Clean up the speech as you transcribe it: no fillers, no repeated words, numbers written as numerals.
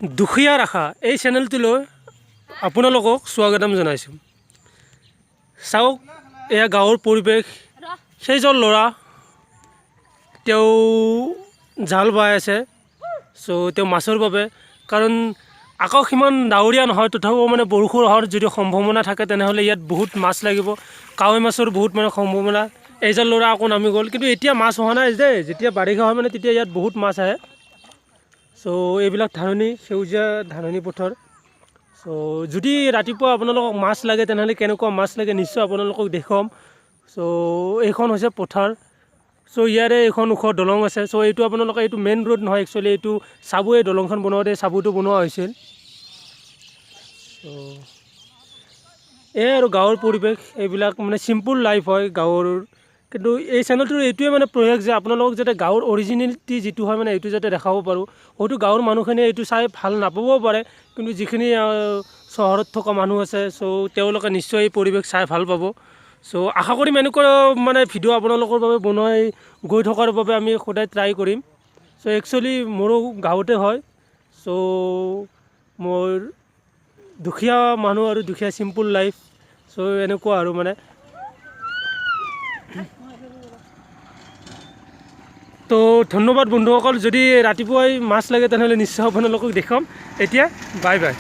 দুখীয়া ৰাখা এই চেনেলটোলৈ আপোনালোকক স্বাগতম জনাইছোঁ। চাওক এয়া গাঁৱৰ পৰিৱেশ, সেইজন ল'ৰা তেওঁ জাল বাই আছে। তেওঁ মাছৰ বাবে, কাৰণ আকাশ সিমান ডাৱৰীয়া নহয়, তথাপিও মানে বৰষুণ হোৱাৰ যদি সম্ভাৱনা থাকে তেনেহ'লে ইয়াত বহুত মাছ লাগিব। কাৱৈ মাছৰ বহুত মানে সম্ভাৱনা। এইজন ল'ৰা আকৌ নামি গ'ল, কিন্তু এতিয়া মাছ হোৱা নাই যে, যেতিয়া বাৰিষা হয় মানে তেতিয়া ইয়াত বহুত মাছ আহে। এইবিলাক ধাননি, সেউজীয়া ধাননি পথাৰ। যদি ৰাতিপুৱা আপোনালোকক মাছ লাগে তেনেহ'লে কেনেকুৱা মাছ লাগে নিশ্চয় আপোনালোকক দেখুৱাম। এইখন হৈছে পথাৰ। ইয়াৰে এইখন ওখ দলং আছে। এইটো আপোনালোকে এইটো মেইন ৰোড নহয়, একচুৱেলি এইটো চাবুৱে দলংখন বনাওঁতে চাবুটো বনোৱা হৈছিল। আৰু গাঁৱৰ পৰিৱেশ এইবিলাক মানে চিম্পুল লাইফ হয় গাঁৱৰ। কিন্তু এই চেনেলটোৰ এইটোৱে মানে প্ৰয়াস যে আপোনালোকক যাতে গাঁৱৰ অৰিজিনেলিটি যিটো হয় মানে এইটো যাতে দেখাব পাৰোঁ। হয়তো গাঁৱৰ মানুহখিনিয়ে এইটো চাই ভাল নাপাবও পাৰে, কিন্তু যিখিনি চহৰত থকা মানুহ আছে তেওঁলোকে নিশ্চয় এই পৰিৱেশ চাই ভাল পাব। আশা কৰিম এনেকুৱা মানে ভিডিঅ' আপোনালোকৰ বাবে বনাই গৈ থকাৰ বাবে আমি সদায় ট্ৰাই কৰিম। একচুৱেলি মোৰো গাঁৱতে হয়। মোৰ দুখীয়া মানুহ আৰু দুখীয়া চিম্পুল লাইফ। এনেকুৱা আৰু মানে ধন্যবাদ বন্ধুসকল। যদি ৰাতিপুৱাই মাছ লাগে তেনেহ'লে নিশ্চয় আপোনালোকক দেখুৱাম। এতিয়া বাই বাই।